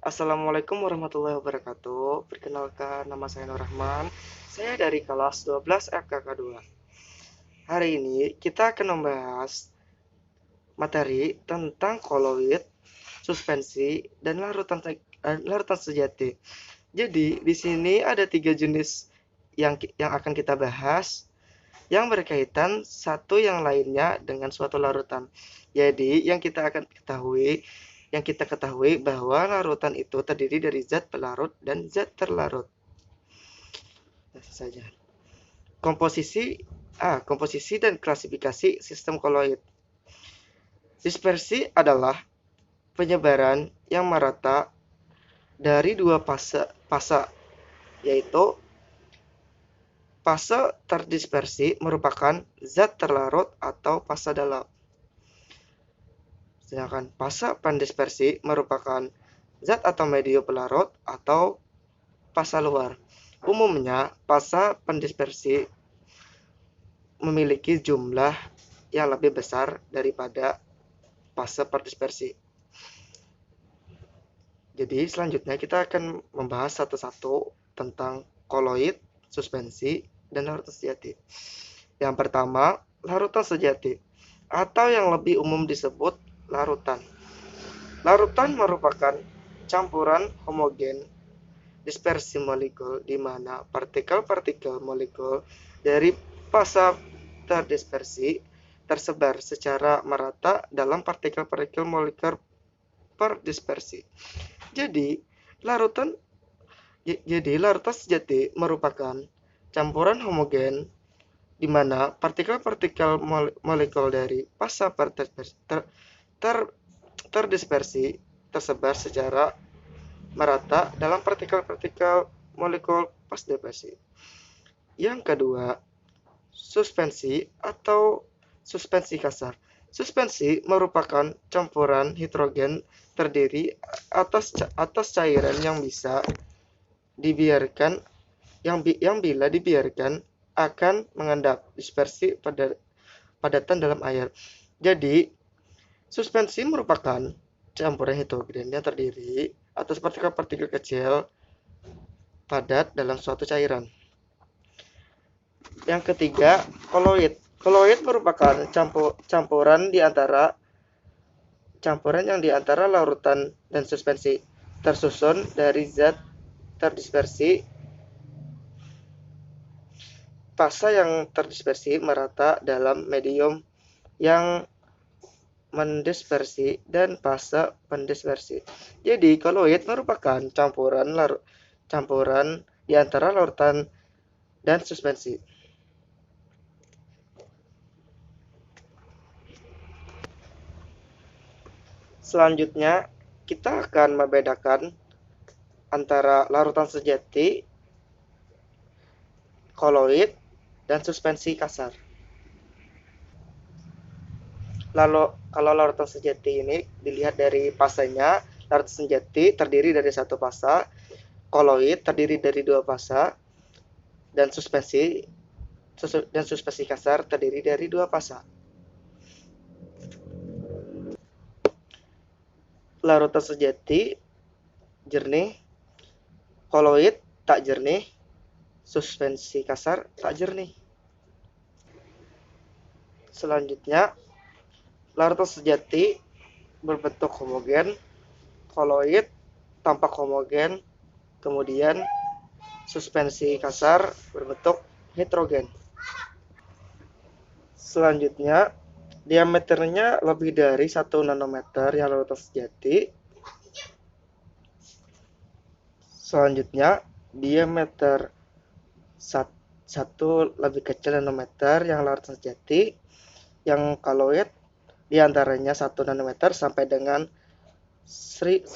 Assalamualaikum warahmatullahi wabarakatuh. Perkenalkan, nama saya Nur Rahman. Saya dari kelas 12 FKK 2. Hari ini kita akan membahas materi tentang koloid, suspensi, dan larutan sejati. Jadi, di sini ada 3 jenis yang akan kita bahas yang berkaitan satu yang lainnya dengan suatu larutan. Jadi, yang kita ketahui bahwa larutan itu terdiri dari zat pelarut dan zat terlarut. Biasa saja. Komposisi dan klasifikasi sistem koloid. Dispersi adalah penyebaran yang merata dari dua fase, yaitu fase terdispersi merupakan zat terlarut atau fase dalam. Sedangkan fase pendispersi merupakan zat atau medium pelarut atau fase luar. Umumnya, fase pendispersi memiliki jumlah yang lebih besar daripada fase perdispersi. Jadi, selanjutnya kita akan membahas satu-satu tentang koloid, suspensi, dan larutan sejati. Yang pertama, larutan sejati, atau yang lebih umum disebut larutan. Larutan merupakan campuran homogen dispersi molekul di mana partikel-partikel molekul dari fase terdispersi tersebar secara merata dalam partikel-partikel molekul perdispersi. Jadi, larutan sejati merupakan campuran homogen di mana partikel-partikel molekul dari fase terdispersi tersebar secara merata dalam partikel-partikel molekul pas-dispersi. Yang kedua, suspensi atau suspensi kasar. Suspensi merupakan campuran hidrogen terdiri atas cairan yang bisa dibiarkan yang bila dibiarkan akan mengendap dispersi padatan dalam air. Jadi, suspensi merupakan campuran hidrogen yang terdiri atas partikel-partikel kecil padat dalam suatu cairan. Yang ketiga, koloid. Koloid merupakan campuran yang di antara larutan dan suspensi, tersusun dari zat terdispersi. Fase yang terdispersi merata dalam medium yang mendispersi dan fase pendispersi. Jadi, koloid merupakan campuran di antara larutan dan suspensi. Selanjutnya, kita akan membedakan antara larutan sejati, koloid, dan suspensi kasar. Lalu, kalau larutan sejati ini dilihat dari fasenya, larutan sejati terdiri dari satu fase, koloid terdiri dari dua fase, dan suspensi kasar terdiri dari dua fase. Larutan sejati jernih, koloid tak jernih, suspensi kasar tak jernih. Selanjutnya, larutan sejati berbentuk homogen, koloid tampak homogen, kemudian suspensi kasar berbentuk heterogen. Selanjutnya, diameternya lebih dari 1 nanometer yang larutan sejati. Selanjutnya, diameter 1 lebih kecil nanometer yang larutan sejati. Yang koloid diantaranya 1 nanometer sampai dengan 100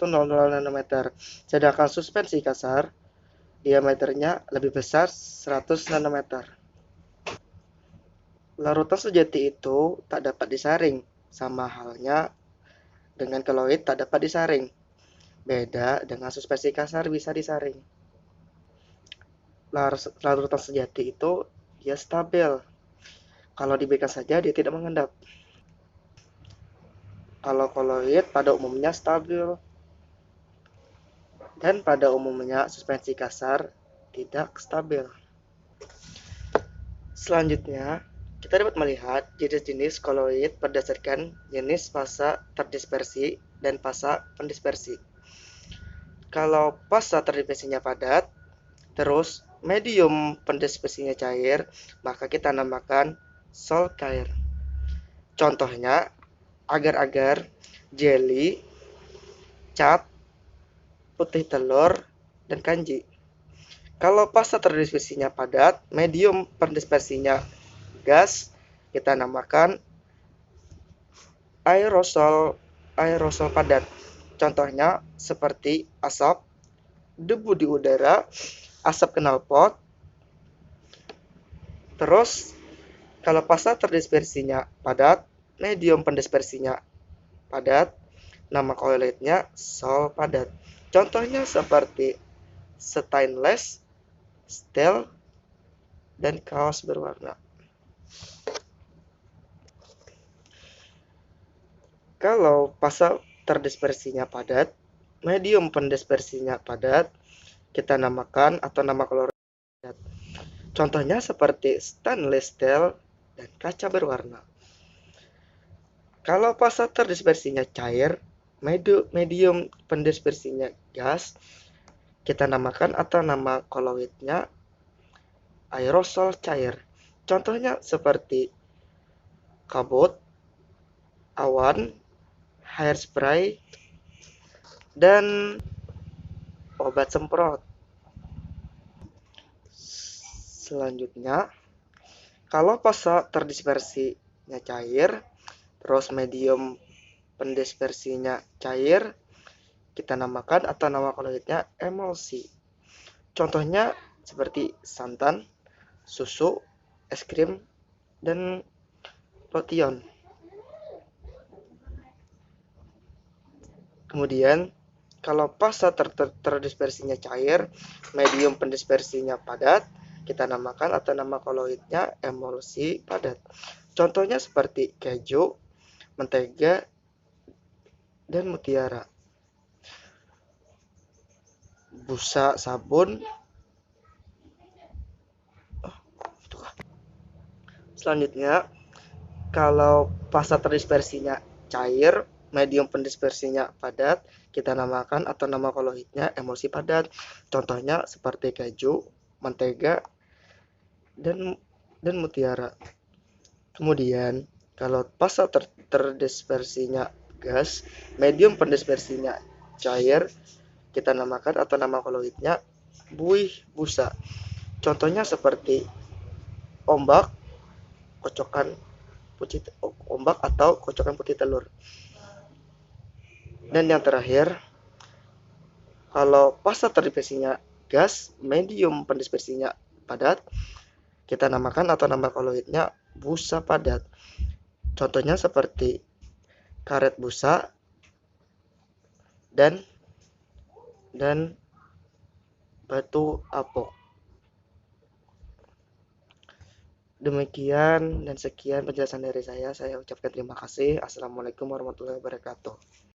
nanometer. Sedangkan suspensi kasar diameternya lebih besar 100 nanometer. Larutan sejati itu tak dapat disaring, sama halnya dengan koloid tak dapat disaring. Beda dengan suspensi kasar bisa disaring. Larutan sejati itu dia stabil. Kalau dibiarkan saja dia tidak mengendap. Kalau koloid pada umumnya stabil. dan pada umumnya suspensi kasar tidak stabil. Selanjutnya, kita dapat melihat jenis-jenis koloid berdasarkan jenis fasa terdispersi dan fasa pendispersi. Kalau fasa terdispersinya padat, terus medium pendispersinya cair, maka kita namakan sol cair. Contohnya, agar-agar, jelly, cat, putih telur, dan kanji. Kalau fasa terdispersinya padat, medium pendispersinya gas, kita namakan aerosol padat. Contohnya seperti asap, debu di udara, asap knalpot. Terus kalau fasa terdispersinya padat, medium pendispersinya padat, nama koloidnya sol padat. Contohnya seperti stainless, steel, dan kaos berwarna. Kalau fasa terdispersinya padat, medium pendispersinya padat, kita namakan atau nama koloid padat. Contohnya seperti stainless steel dan kaca berwarna. Kalau fasa terdispersinya cair, medium pendispersinya gas, kita namakan atau nama koloidnya aerosol cair. Contohnya seperti kabut, awan, hairspray, dan obat semprot. Selanjutnya, kalau fasa terdispersinya cair, terus medium pendispersinya cair, kita namakan atau nama koloidnya emulsi. Contohnya seperti santan, susu, es krim, dan lotion. Kemudian, kalau fasa terdispersinya cair, medium pendispersinya padat, kita namakan atau nama koloidnya emulsi padat. Contohnya seperti keju, mentega, dan mutiara. Busa sabun. Selanjutnya, kalau fasa terdispersinya cair, medium pendispersinya padat, kita namakan atau nama koloidnya emulsi padat. Contohnya seperti keju, mentega, dan mutiara. Kemudian, kalau fasa terdispersinya gas, medium pendispersinya cair, kita namakan atau nama koloidnya buih busa. Contohnya seperti ombak, kocokan ombak atau kocokan putih telur. Dan yang terakhir, kalau fasa terdispersinya gas, medium pendispersinya padat, kita namakan atau nama koloidnya busa padat. Contohnya seperti karet busa dan batu apok. Demikian dan sekian penjelasan dari saya. Saya ucapkan terima kasih. Assalamualaikum warahmatullahi wabarakatuh.